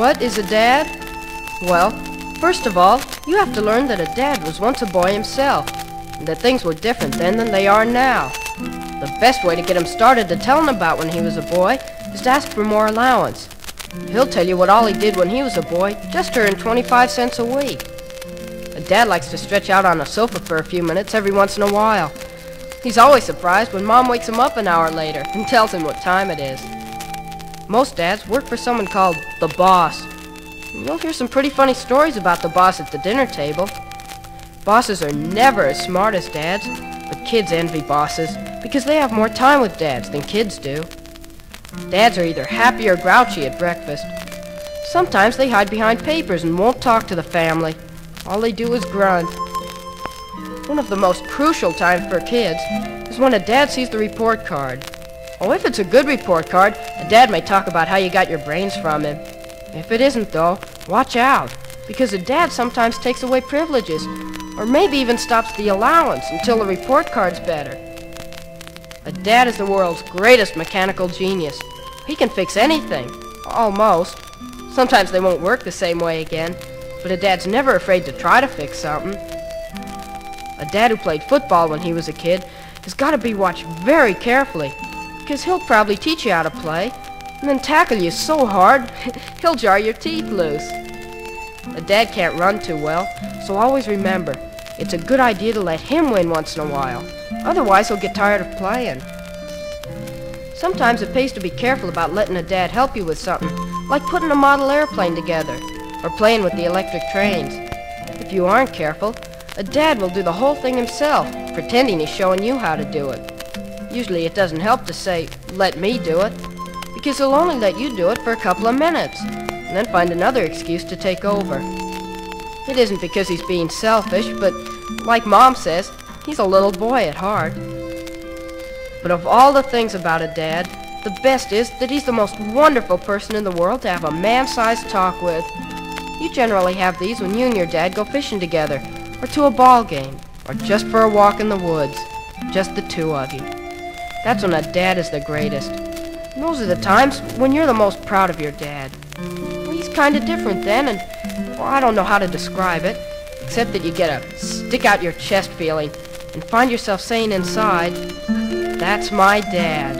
What is a dad? Well, first of all, you have to learn that a dad was once a boy himself, and that things were different then than they are now. The best way to get him started to tell him about when he was a boy is to ask for more allowance. He'll tell you what all he did when he was a boy just to earn 25 cents a week. A dad likes to stretch out on a sofa for a few minutes every once in a while. He's always surprised when Mom wakes him up an hour later and tells him what time it is. Most dads work for someone called the boss. You'll hear some pretty funny stories about the boss at the dinner table. Bosses are never as smart as dads, but kids envy bosses because they have more time with dads than kids do. Dads are either happy or grouchy at breakfast. Sometimes they hide behind papers and won't talk to the family. All they do is grunt. One of the most crucial times for kids is when a dad sees the report card. Oh, if it's a good report card, a dad may talk about how you got your brains from him. If it isn't, though, watch out, because a dad sometimes takes away privileges, or maybe even stops the allowance until the report card's better. A dad is the world's greatest mechanical genius. He can fix anything, almost. Sometimes they won't work the same way again, but a dad's never afraid to try to fix something. A dad who played football when he was a kid has got to be watched very carefully, because he'll probably teach you how to play, and then tackle you so hard, he'll jar your teeth loose. A dad can't run too well, so always remember, it's a good idea to let him win once in a while. Otherwise, he'll get tired of playing. Sometimes it pays to be careful about letting a dad help you with something, like putting a model airplane together, or playing with the electric trains. If you aren't careful, a dad will do the whole thing himself, pretending he's showing you how to do it. Usually it doesn't help to say, "Let me do it," because he'll only let you do it for a couple of minutes, and then find another excuse to take over. It isn't because he's being selfish, but, like Mom says, he's a little boy at heart. But of all the things about a dad, the best is that he's the most wonderful person in the world to have a man-sized talk with. You generally have these when you and your dad go fishing together, or to a ball game, or just for a walk in the woods. Just the two of you. That's when a dad is the greatest. And those are the times when you're the most proud of your dad. Well, he's kind of different then, and well, I don't know how to describe it, except that you get a stick-out-your-chest feeling and find yourself saying inside, "That's my dad."